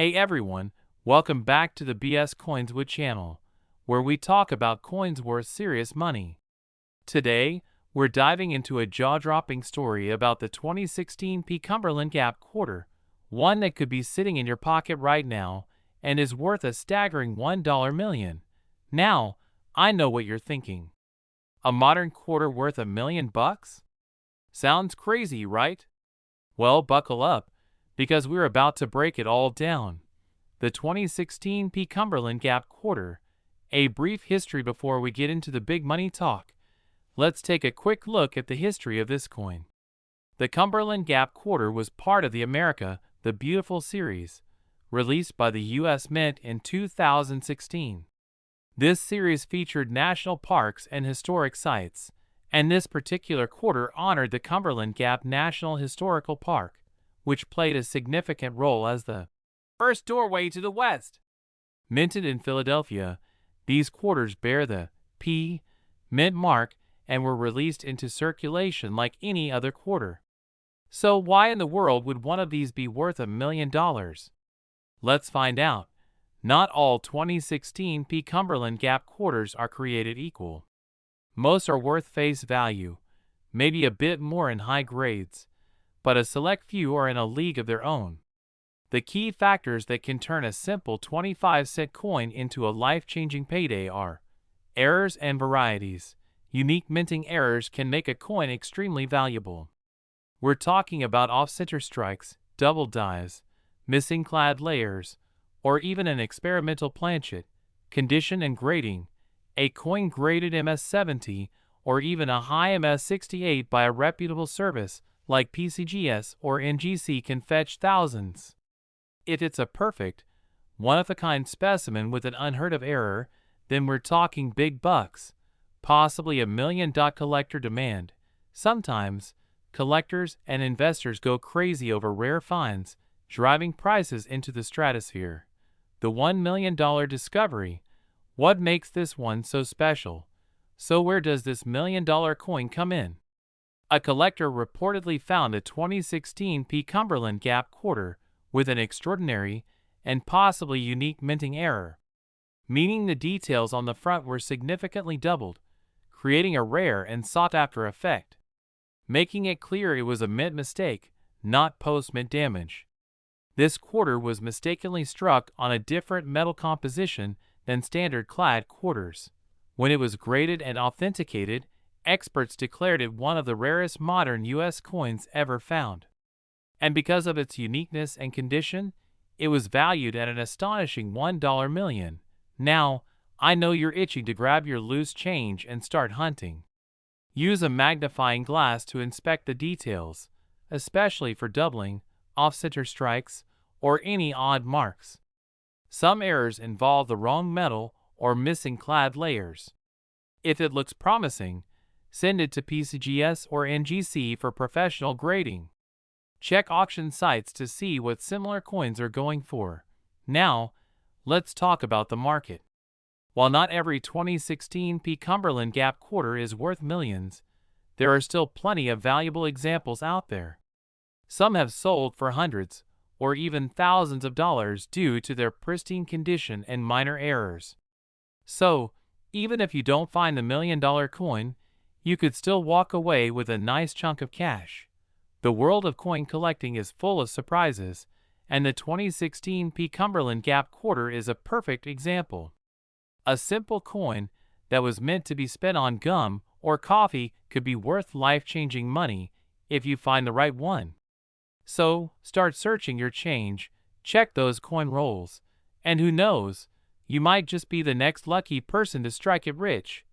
Hey everyone, welcome back to the BS Coins Wood channel, where we talk about coins worth serious money. Today, we're diving into a jaw-dropping story about the 2016 P Cumberland Gap quarter, one that could be sitting in your pocket right now and is worth a staggering $1 million. Now, I know what you're thinking. A modern quarter worth $1 million? Sounds crazy, right? Well, buckle up, because we're about to break it all down. The 2016 P Cumberland Gap quarter. A brief history before we get into the big money talk. Let's take a quick look at the history of this coin. The Cumberland Gap quarter was part of the America the Beautiful series, released by the U.S. Mint in 2016. This series featured national parks and historic sites, and this particular quarter honored the Cumberland Gap National Historical Park, which played a significant role as the first doorway to the West. Minted in Philadelphia, these quarters bear the P Mint mark and were released into circulation like any other quarter. So why in the world would one of these be worth $1 million? Let's find out. Not all 2016 P Cumberland Gap quarters are created equal. Most are worth face value, maybe a bit more in high grades, but a select few are in a league of their own. The key factors that can turn a simple 25-cent coin into a life-changing payday are errors and varieties. Unique minting errors can make a coin extremely valuable. We're talking about off-center strikes, double dies, missing clad layers, or even an experimental planchet, condition and grading. A coin graded MS-70 or even a high MS-68 by a reputable service like PCGS or NGC can fetch thousands. If it's a perfect, one-of-a-kind specimen with an unheard-of error, then we're talking big bucks, possibly $1 million collector demand. Sometimes, collectors and investors go crazy over rare finds, driving prices into the stratosphere. The $1 million discovery. What makes this one so special? So where does this $1 million coin come in? A collector reportedly found a 2016 P Cumberland Gap quarter with an extraordinary and possibly unique minting error, meaning the details on the front were significantly doubled, creating a rare and sought-after effect, making it clear it was a mint mistake, not post-mint damage. This quarter was mistakenly struck on a different metal composition than standard clad quarters. When it was graded and authenticated, experts declared it one of the rarest modern U.S. coins ever found. And because of its uniqueness and condition, it was valued at an astonishing $1 million. Now, I know you're itching to grab your loose change and start hunting. Use a magnifying glass to inspect the details, especially for doubling, off-center strikes, or any odd marks. Some errors involve the wrong metal or missing clad layers. If it looks promising, send it to PCGS or NGC for professional grading. Check auction sites to see what similar coins are going for. Now, let's talk about the market. While not every 2016 P Cumberland Gap quarter is worth millions, there are still plenty of valuable examples out there. Some have sold for hundreds or even thousands of dollars due to their pristine condition and minor errors. So, even if you don't find the $1 million coin, you could still walk away with a nice chunk of cash. The world of coin collecting is full of surprises, and the 2016 P Cumberland Gap quarter is a perfect example. A simple coin that was meant to be spent on gum or coffee could be worth life-changing money if you find the right one. So, start searching your change, check those coin rolls, and who knows, you might just be the next lucky person to strike it rich.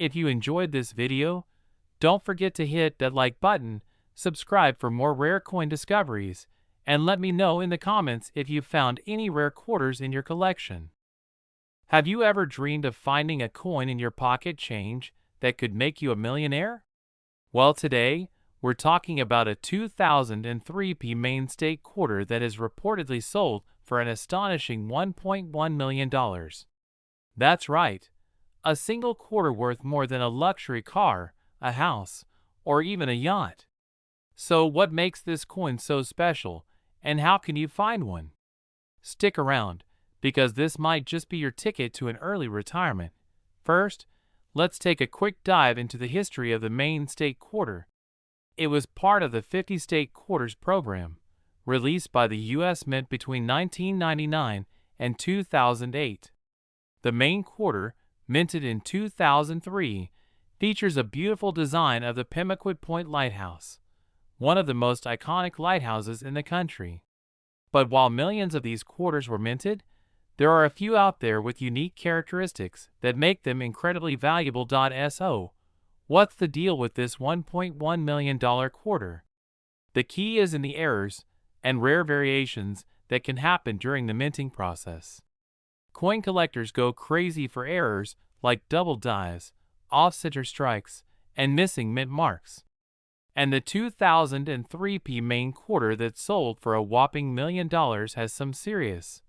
If you enjoyed this video, don't forget to hit that like button, subscribe for more rare coin discoveries, and let me know in the comments if you've found any rare quarters in your collection. Have you ever dreamed of finding a coin in your pocket change that could make you a millionaire? Well, today, we're talking about a 2003 P Main State quarter that is reportedly sold for an astonishing $1.1 million. That's right, a single quarter worth more than a luxury car, a house, or even a yacht. So what makes this coin so special, and how can you find one? Stick around, because this might just be your ticket to an early retirement. First, let's take a quick dive into the history of the Maine State Quarter. It was part of the 50 State Quarters program, released by the U.S. Mint between 1999 and 2008. The Maine Quarter, minted in 2003, features a beautiful design of the Pemaquid Point Lighthouse, one of the most iconic lighthouses in the country. But while millions of these quarters were minted, there are a few out there with unique characteristics that make them incredibly valuable. So, what's the deal with this $1.1 million quarter? The key is in the errors and rare variations that can happen during the minting process. Coin collectors go crazy for errors like double dies, off-center strikes, and missing mint marks. And the 2003 Maine Quarter that sold for a whopping $1 million has some serious,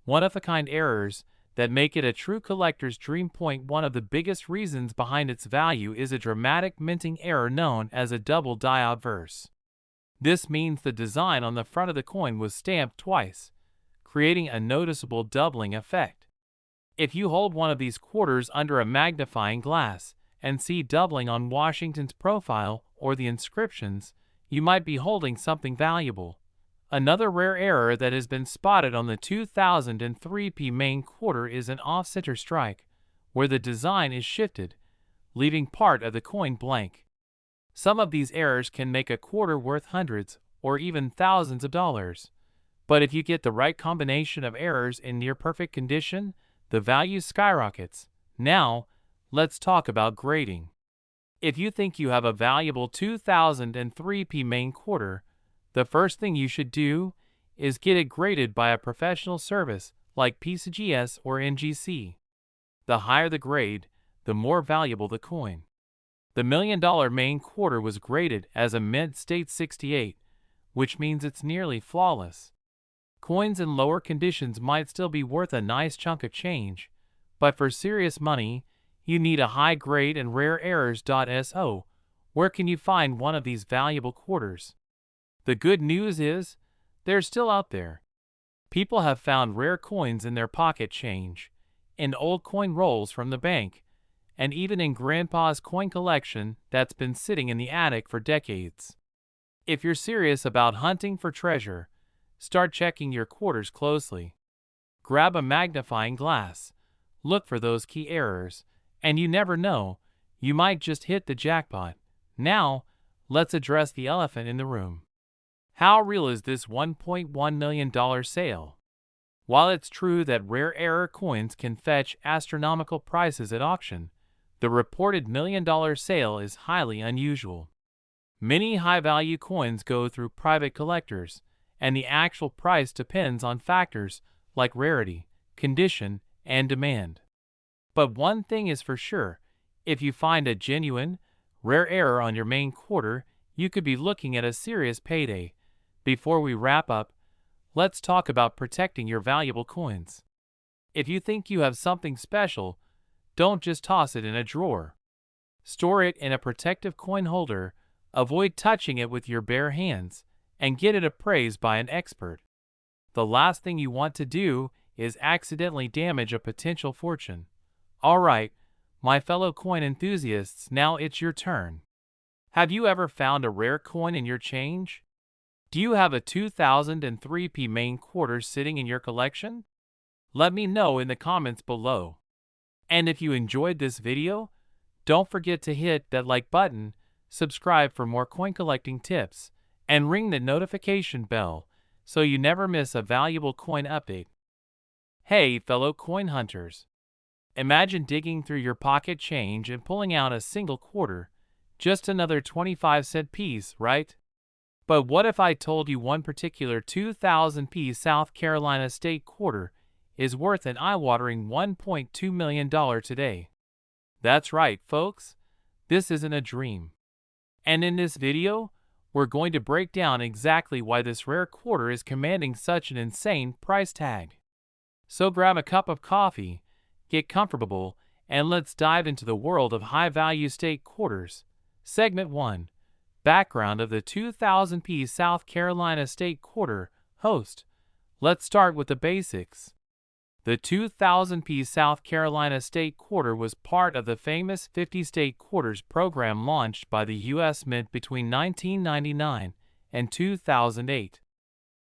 one-of-a-kind errors that make it a true collector's dream. One of the biggest reasons behind its value is a dramatic minting error known as a double die obverse. This means the design on the front of the coin was stamped twice, creating a noticeable doubling effect. If you hold one of these quarters under a magnifying glass and see doubling on Washington's profile or the inscriptions, you might be holding something valuable. Another rare error that has been spotted on the 2003 Maine Quarter is an off-center strike, where the design is shifted, leaving part of the coin blank. Some of these errors can make a quarter worth hundreds or even thousands of dollars. But if you get the right combination of errors in near-perfect condition, the value skyrockets. Now, let's talk about grading. If you think you have a valuable 2003 Maine Quarter, the first thing you should do is get it graded by a professional service like PCGS or NGC. The higher the grade, the more valuable the coin. The $1 million Maine Quarter was graded as a Mint State 68, which means it's nearly flawless. Coins in lower conditions might still be worth a nice chunk of change, but for serious money, you need a high grade and rare errors. So, where can you find one of these valuable quarters? The good news is, they're still out there. People have found rare coins in their pocket change, in old coin rolls from the bank, and even in Grandpa's coin collection that's been sitting in the attic for decades. If you're serious about hunting for treasure, start checking your quarters closely. Grab a magnifying glass, look for those key errors, and you never know, you might just hit the jackpot. Now, let's address the elephant in the room. How real is this $1.1 million sale? While it's true that rare error coins can fetch astronomical prices at auction, the reported $1 million sale is highly unusual. Many high-value coins go through private collectors, and the actual price depends on factors like rarity, condition, and demand. But one thing is for sure, if you find a genuine, rare error on your Maine Quarter, you could be looking at a serious payday. Before we wrap up, let's talk about protecting your valuable coins. If you think you have something special, don't just toss it in a drawer. Store it in a protective coin holder, avoid touching it with your bare hands, and get it appraised by an expert. The last thing you want to do is accidentally damage a potential fortune. Alright, my fellow coin enthusiasts, now it's your turn. Have you ever found a rare coin in your change? Do you have a 2003 Maine Quarter sitting in your collection? Let me know in the comments below. And if you enjoyed this video, don't forget to hit that like button, subscribe for more coin collecting tips, and ring the notification bell so you never miss a valuable coin update. Hey, fellow coin hunters! Imagine digging through your pocket change and pulling out a single quarter, just another 25-cent piece, right? But what if I told you one particular 2000 South Carolina State Quarter is worth an eye-watering $1.2 million today? That's right, folks. This isn't a dream. And in this video, we're going to break down exactly why this rare quarter is commanding such an insane price tag. So grab a cup of coffee, get comfortable, and let's dive into the world of high-value state quarters. Segment 1. Background of the 2000 South Carolina State Quarter. Host. Let's start with the basics. The 2000p South Carolina State Quarter was part of the famous 50 State Quarters program launched by the U.S. Mint between 1999 and 2008.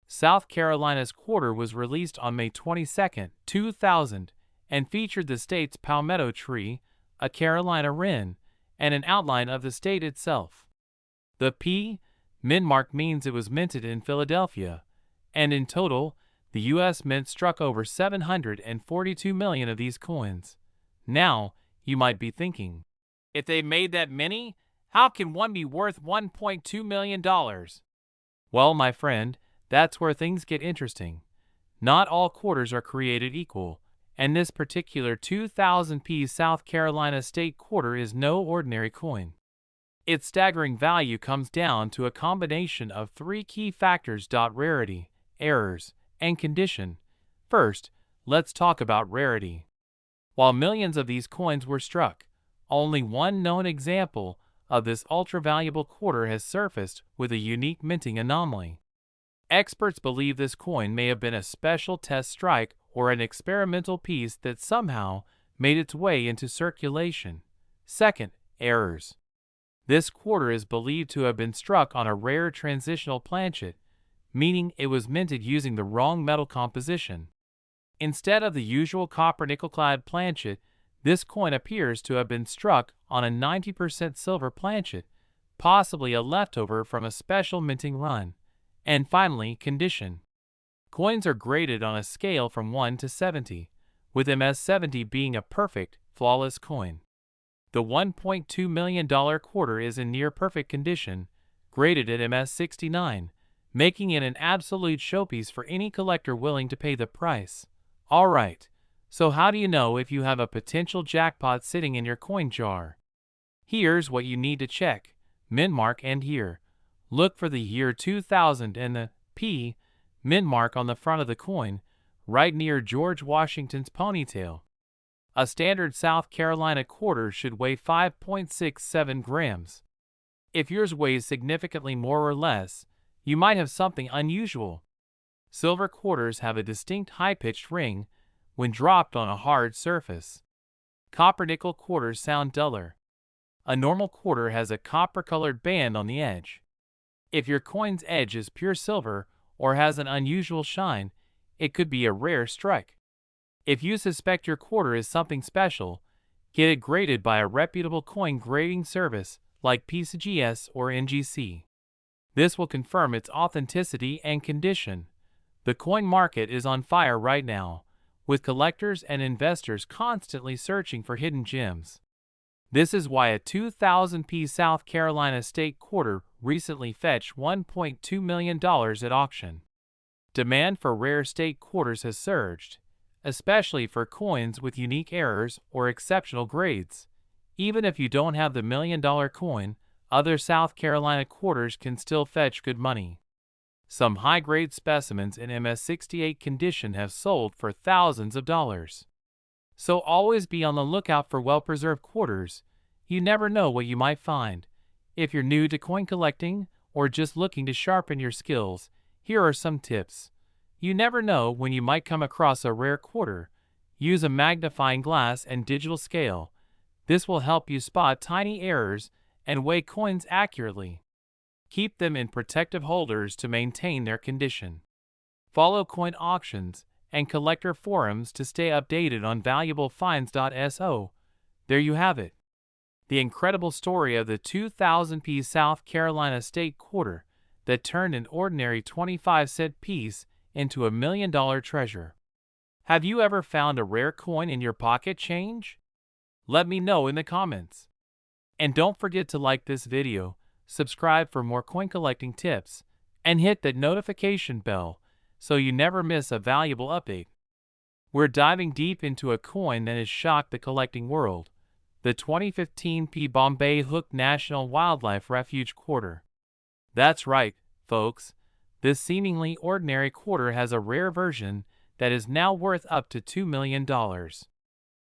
South Carolina's quarter was released on May 22, 2000, and featured the state's palmetto tree, a Carolina wren, and an outline of the state itself. The P. Mint mark means it was minted in Philadelphia, and in total, the U.S. Mint struck over 742 million of these coins. Now, you might be thinking, if they made that many, how can one be worth $1.2 million? Well, my friend, that's where things get interesting. Not all quarters are created equal, and this particular 2000p South Carolina State Quarter is no ordinary coin. Its staggering value comes down to a combination of three key factors: rarity, errors, and condition. First, let's talk about rarity. While millions of these coins were struck, only one known example of this ultra-valuable quarter has surfaced with a unique minting anomaly. Experts believe this coin may have been a special test strike or an experimental piece that somehow made its way into circulation. Second, errors. This quarter is believed to have been struck on a rare transitional planchet, meaning it was minted using the wrong metal composition. Instead of the usual copper-nickel-clad planchet, this coin appears to have been struck on a 90% silver planchet, possibly a leftover from a special minting run. And finally, condition. Coins are graded on a scale from 1 to 70, with MS-70 being a perfect, flawless coin. The $1.2 million quarter is in near-perfect condition, graded at MS-69, making it an absolute showpiece for any collector willing to pay the price. Alright, so how do you know if you have a potential jackpot sitting in your coin jar? Here's what you need to check. Mint mark and year. Look for the year 2000 and the P. Mint mark on the front of the coin, right near George Washington's ponytail. A standard South Carolina quarter should weigh 5.67 grams. If yours weighs significantly more or less, you might have something unusual. Silver quarters have a distinct high-pitched ring when dropped on a hard surface. Copper-nickel quarters sound duller. A normal quarter has a copper-colored band on the edge. If your coin's edge is pure silver or has an unusual shine, it could be a rare strike. If you suspect your quarter is something special, get it graded by a reputable coin grading service like PCGS or NGC. This will confirm its authenticity and condition. The coin market is on fire right now, with collectors and investors constantly searching for hidden gems. This is why a 2000p South Carolina State Quarter recently fetched $1.2 million at auction. Demand for rare state quarters has surged, especially for coins with unique errors or exceptional grades. Even if you don't have the $1 million coin, other South Carolina quarters can still fetch good money. Some high-grade specimens in MS-68 condition have sold for thousands of dollars. So always be on the lookout for well-preserved quarters. You never know what you might find. If you're new to coin collecting or just looking to sharpen your skills, here are some tips. You never know when you might come across a rare quarter. Use a magnifying glass and digital scale. This will help you spot tiny errors and weigh coins accurately. Keep them in protective holders to maintain their condition. Follow coin auctions and collector forums to stay updated on valuable finds.so. There you have it. The incredible story of the 2000p South Carolina State Quarter that turned an ordinary 25-cent piece into $1 million treasure. Have you ever found a rare coin in your pocket change? Let me know in the comments. And don't forget to like this video, subscribe for more coin collecting tips, and hit that notification bell so you never miss a valuable update. We're diving deep into a coin that has shocked the collecting world, the 2015p Bombay Hook National Wildlife Refuge Quarter. That's right, folks. This seemingly ordinary quarter has a rare version that is now worth up to $2 million.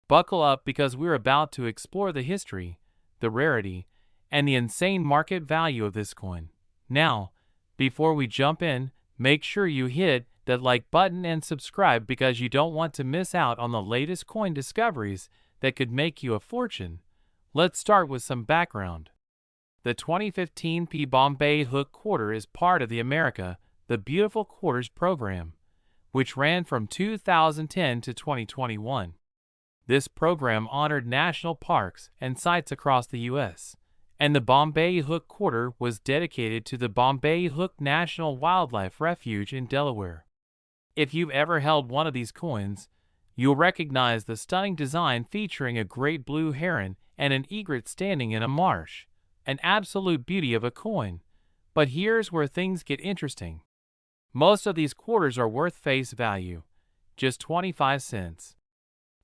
Buckle up because we're about to explore the history, the rarity, and the insane market value of this coin. Now, before we jump in, make sure you hit that like button and subscribe because you don't want to miss out on the latest coin discoveries that could make you a fortune. Let's start with some background. The 2015 P Bombay Hook Quarter is part of the America the Beautiful Quarters program, which ran from 2010 to 2021. This program honored national parks and sites across the U.S., and the Bombay Hook Quarter was dedicated to the Bombay Hook National Wildlife Refuge in Delaware. If you've ever held one of these coins, you'll recognize the stunning design featuring a great blue heron and an egret standing in a marsh, an absolute beauty of a coin. But here's where things get interesting. Most of these quarters are worth face value, just 25 cents.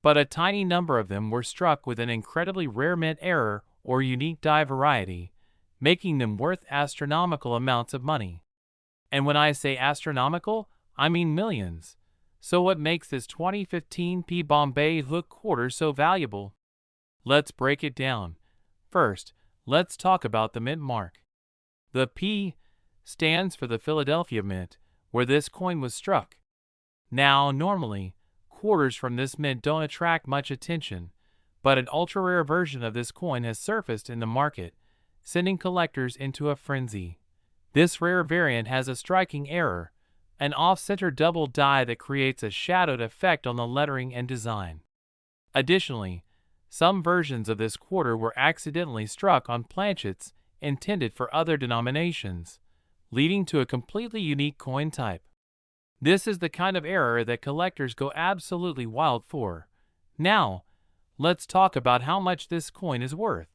But a tiny number of them were struck with an incredibly rare mint error or unique die variety, making them worth astronomical amounts of money. And when I say astronomical, I mean millions. So what makes this 2015 P Bombay Hook Quarter so valuable? Let's break it down. First, let's talk about the mint mark. The P stands for the Philadelphia Mint, where this coin was struck. Now, normally, quarters from this mint don't attract much attention, but an ultra-rare version of this coin has surfaced in the market, sending collectors into a frenzy. This rare variant has a striking error, an off-center double die that creates a shadowed effect on the lettering and design. Additionally, some versions of this quarter were accidentally struck on planchets intended for other denominations, leading to a completely unique coin type. This is the kind of error that collectors go absolutely wild for. Now, let's talk about how much this coin is worth.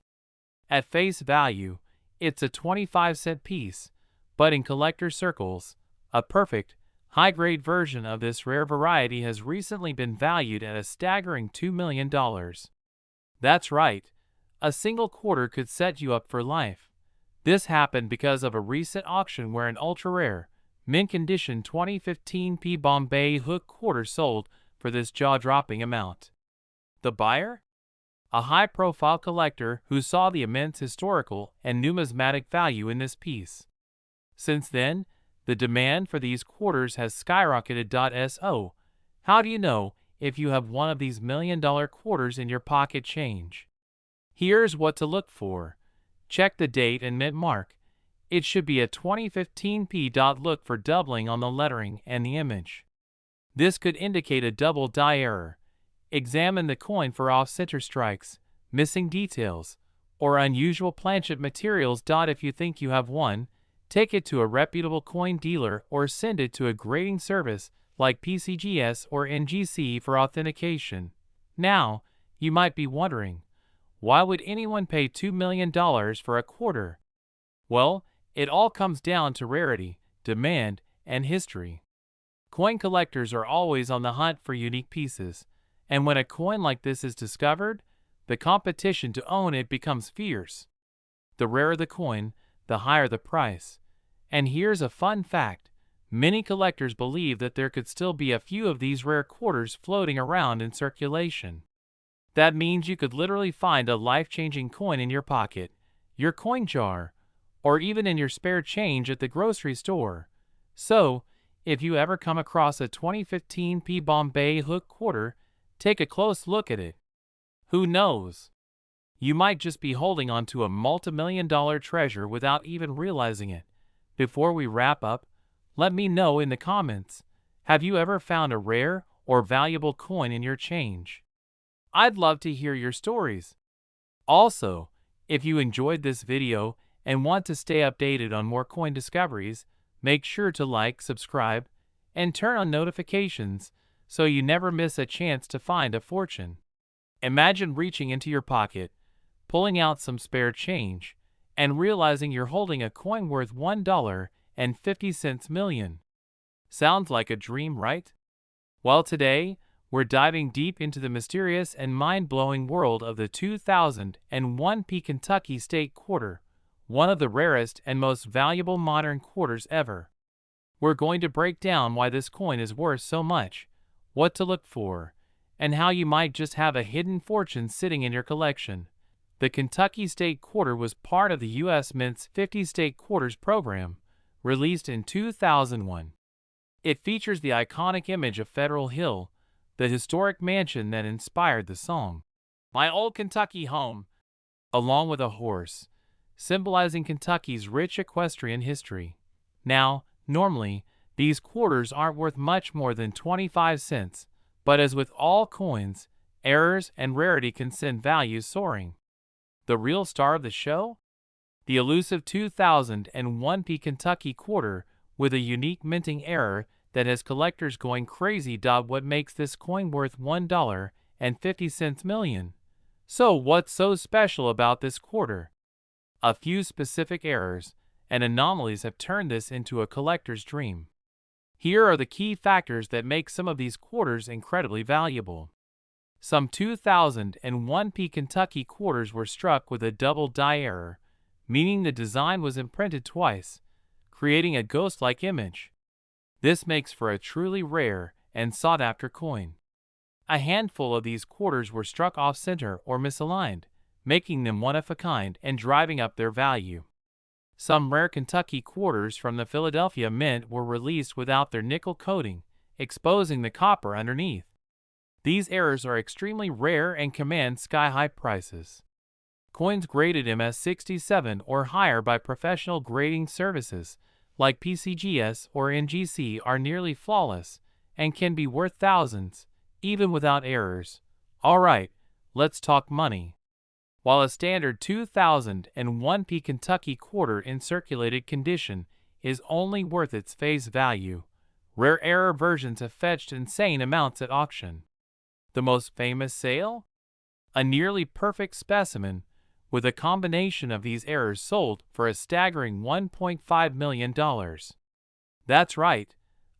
At face value, it's a 25-cent piece, but in collector circles, a perfect, high-grade version of this rare variety has recently been valued at a staggering $2 million. That's right, a single quarter could set you up for life. This happened because of a recent auction where an ultra-rare, mint-condition 2015 P Bombay Hook Quarter sold for this jaw-dropping amount. The buyer? A high-profile collector who saw the immense historical and numismatic value in this piece. Since then, the demand for these quarters has skyrocketed. So, how do you know if you have one of these million-dollar quarters in your pocket change? Here's what to look for. Check the date and mint mark. It should be a 2015 P. Look for doubling on the lettering and the image. This could indicate a double die error. Examine the coin for off-center strikes, missing details, or unusual planchet materials. If you think you have one, take it to a reputable coin dealer or send it to a grading service like PCGS or NGC for authentication. Now, you might be wondering, why would anyone pay $2 million for a quarter? Well, it all comes down to rarity, demand, and history. Coin collectors are always on the hunt for unique pieces, and when a coin like this is discovered, the competition to own it becomes fierce. The rarer the coin, the higher the price. And here's a fun fact. Many collectors believe that there could still be a few of these rare quarters floating around in circulation. That means you could literally find a life-changing coin in your pocket, your coin jar, or even in your spare change at the grocery store. So, if you ever come across a 2015 P Bombay Hook Quarter, take a close look at it. Who knows? You might just be holding onto a multi-million-dollar treasure without even realizing it. Before we wrap up, let me know in the comments, have you ever found a rare or valuable coin in your change? I'd love to hear your stories. Also, if you enjoyed this video and want to stay updated on more coin discoveries, make sure to like, subscribe, and turn on notifications so you never miss a chance to find a fortune. Imagine reaching into your pocket, pulling out some spare change, and realizing you're holding a coin worth $1.50 million. Sounds like a dream, right? Well, today, we're diving deep into the mysterious and mind-blowing world of the 2001 P Kentucky State Quarter, one of the rarest and most valuable modern quarters ever. We're going to break down why this coin is worth so much, what to look for, and how you might just have a hidden fortune sitting in your collection. The Kentucky State Quarter was part of the U.S. Mint's 50 State Quarters program, released in 2001. It features the iconic image of Federal Hill, the historic mansion that inspired the song, "My Old Kentucky Home," along with a horse, symbolizing Kentucky's rich equestrian history. Now, normally, these quarters aren't worth much more than 25 cents, but as with all coins, errors and rarity can send values soaring. The real star of the show? The elusive 2001p Kentucky quarter with a unique minting error that has collectors going crazy. What makes this coin worth $1.50 million? So what's so special about this quarter? A few specific errors and anomalies have turned this into a collector's dream. Here are the key factors that make some of these quarters incredibly valuable. Some 2001p Kentucky quarters were struck with a double die error, meaning the design was imprinted twice, creating a ghost-like image. This makes for a truly rare and sought-after coin. A handful of these quarters were struck off-center or misaligned, making them one-of-a-kind and driving up their value. Some rare Kentucky quarters from the Philadelphia Mint were released without their nickel coating, exposing the copper underneath. These errors are extremely rare and command sky-high prices. Coins graded MS67 or higher by professional grading services like PCGS or NGC are nearly flawless and can be worth thousands, even without errors. Alright, let's talk money. While a standard 2001p Kentucky quarter in circulated condition is only worth its face value, rare error versions have fetched insane amounts at auction. The most famous sale? A nearly perfect specimen, with a combination of these errors sold for a staggering $1.5 million. That's right,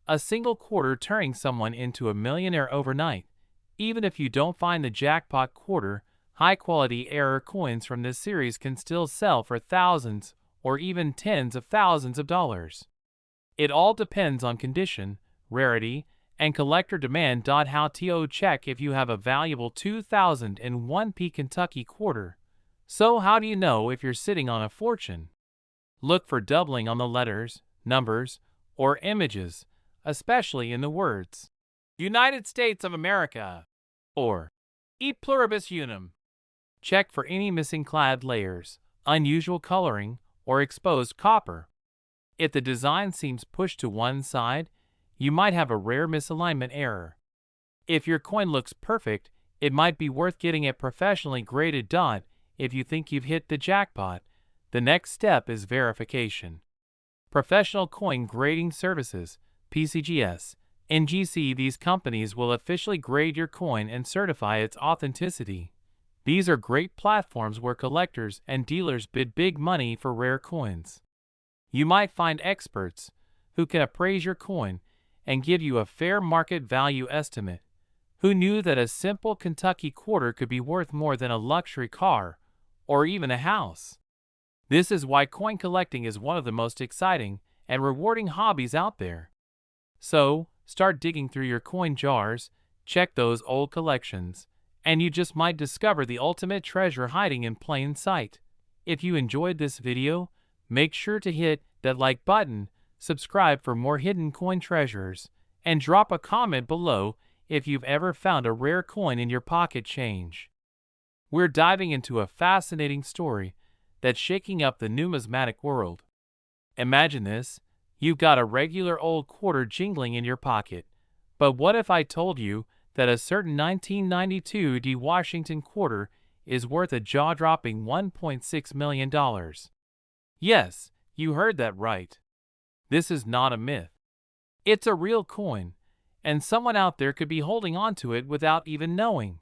a single quarter turning someone into a millionaire overnight. Even if you don't find the jackpot quarter, high-quality error coins from this series can still sell for thousands or even tens of thousands of dollars. It all depends on condition, rarity, and collector demand. How to check if you have a valuable 2001p Kentucky quarter? So how do you know if you're sitting on a fortune? Look for doubling on the letters, numbers, or images, especially in the words United States of America or E pluribus unum. Check for any missing clad layers, unusual coloring, or exposed copper. If the design seems pushed to one side, you might have a rare misalignment error. If your coin looks perfect, it might be worth getting it professionally graded. If you think you've hit the jackpot, the next step is verification. Professional Coin Grading Services, PCGS, NGC. These companies will officially grade your coin and certify its authenticity. These are great platforms where collectors and dealers bid big money for rare coins. You might find experts who can appraise your coin and give you a fair market value estimate. Who knew that a simple Kentucky quarter could be worth more than a luxury car or even a house? This is why coin collecting is one of the most exciting and rewarding hobbies out there. So, start digging through your coin jars, check those old collections, and you just might discover the ultimate treasure hiding in plain sight. If you enjoyed this video, make sure to hit that like button, subscribe for more hidden coin treasures, and drop a comment below if you've ever found a rare coin in your pocket change. We're diving into a fascinating story that's shaking up the numismatic world. Imagine this, you've got a regular old quarter jingling in your pocket, but what if I told you that a certain 1992 D Washington quarter is worth a jaw-dropping $1.6 million? Yes, you heard that right. This is not a myth. It's a real coin, and someone out there could be holding on to it without even knowing.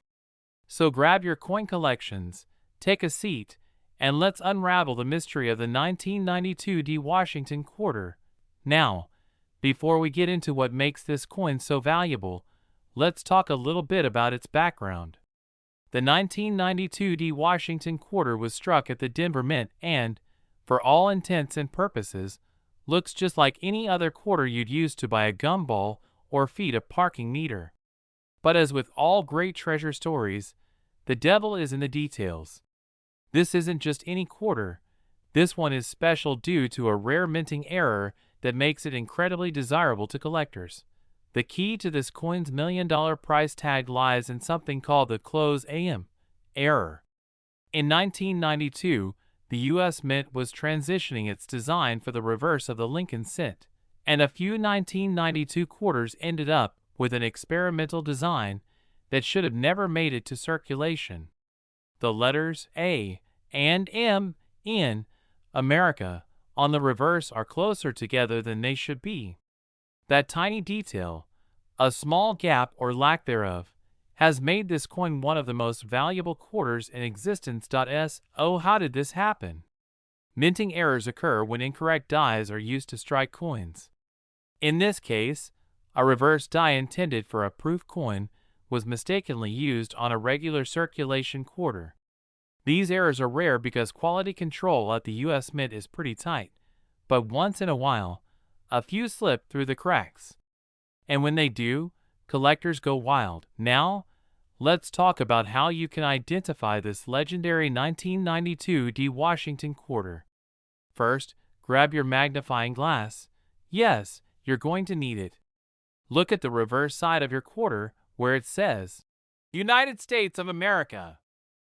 So grab your coin collections, take a seat, and let's unravel the mystery of the 1992 D Washington quarter. Now, before we get into what makes this coin so valuable, let's talk a little bit about its background. The 1992 D Washington quarter was struck at the Denver Mint and, for all intents and purposes, looks just like any other quarter you'd use to buy a gumball or feed a parking meter. But as with all great treasure stories, the devil is in the details. This isn't just any quarter. This one is special due to a rare minting error that makes it incredibly desirable to collectors. The key to this coin's $1,000,000 price tag lies in something called the close AM error. In 1992, the U.S. Mint was transitioning its design for the reverse of the Lincoln cent, and a few 1992 quarters ended up with an experimental design that should have never made it to circulation. The letters A and M in America on the reverse are closer together than they should be. That tiny detail, a small gap or lack thereof, has made this coin one of the most valuable quarters in existence. So how did this happen? Minting errors occur when incorrect dies are used to strike coins. In this case, a reverse die intended for a proof coin was mistakenly used on a regular circulation quarter. These errors are rare because quality control at the U.S. Mint is pretty tight, but once in a while, a few slip through the cracks. And when they do, collectors go wild. Now, let's talk about how you can identify this legendary 1992 D Washington quarter. First, grab your magnifying glass. Yes, you're going to need it. Look at the reverse side of your quarter where it says, United States of America.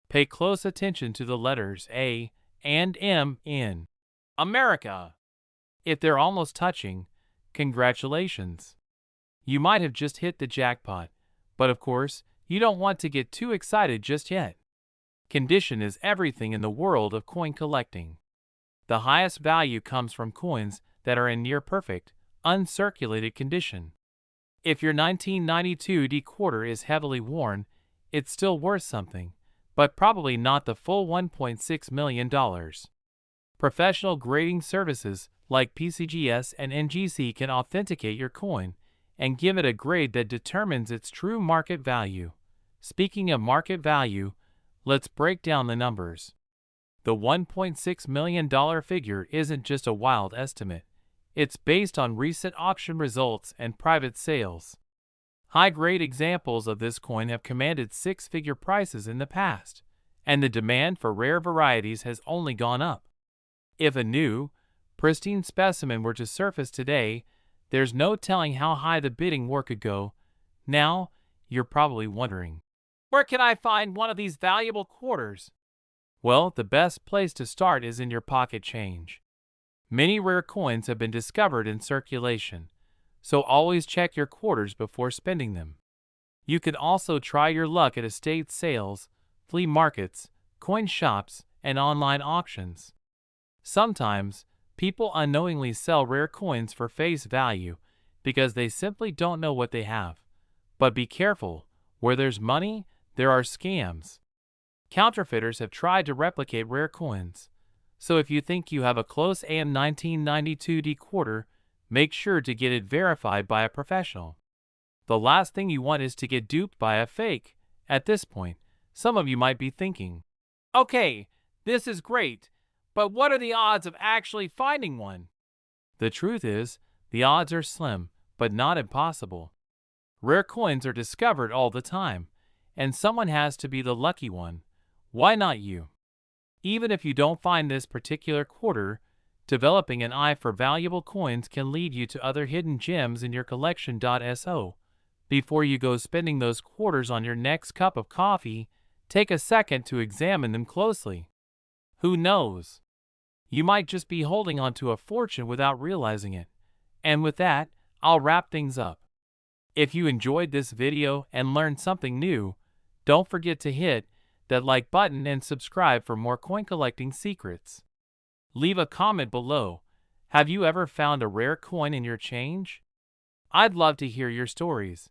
Pay close attention to the letters A and M in America. If they're almost touching, congratulations. You might have just hit the jackpot, but of course, you don't want to get too excited just yet. Condition is everything in the world of coin collecting. The highest value comes from coins that are in near perfect, uncirculated condition. If your 1992 D quarter is heavily worn, it's still worth something, but probably not the full $1.6 million. Professional grading services like PCGS and NGC can authenticate your coin and give it a grade that determines its true market value. Speaking of market value, let's break down the numbers. The $1.6 million figure isn't just a wild estimate. It's based on recent auction results and private sales. High-grade examples of this coin have commanded six-figure prices in the past, and the demand for rare varieties has only gone up. If a new, pristine specimen were to surface today, there's no telling how high the bidding war could go. Now, you're probably wondering, where can I find one of these valuable quarters? Well, the best place to start is in your pocket change. Many rare coins have been discovered in circulation, so always check your quarters before spending them. You can also try your luck at estate sales, flea markets, coin shops, and online auctions. Sometimes, people unknowingly sell rare coins for face value because they simply don't know what they have. But be careful, where there's money, there are scams. Counterfeiters have tried to replicate rare coins, so if you think you have a close AM 1992 D quarter, make sure to get it verified by a professional. The last thing you want is to get duped by a fake. At this point, some of you might be thinking, okay, this is great, but what are the odds of actually finding one? The truth is, the odds are slim, but not impossible. Rare coins are discovered all the time, and someone has to be the lucky one. Why not you? Even if you don't find this particular quarter, developing an eye for valuable coins can lead you to other hidden gems in your collection. So, before you go spending those quarters on your next cup of coffee, take a second to examine them closely. Who knows? You might just be holding onto a fortune without realizing it. And with that, I'll wrap things up. If you enjoyed this video and learned something new, don't forget to hit that like button and subscribe for more coin collecting secrets. Leave a comment below. Have you ever found a rare coin in your change? I'd love to hear your stories.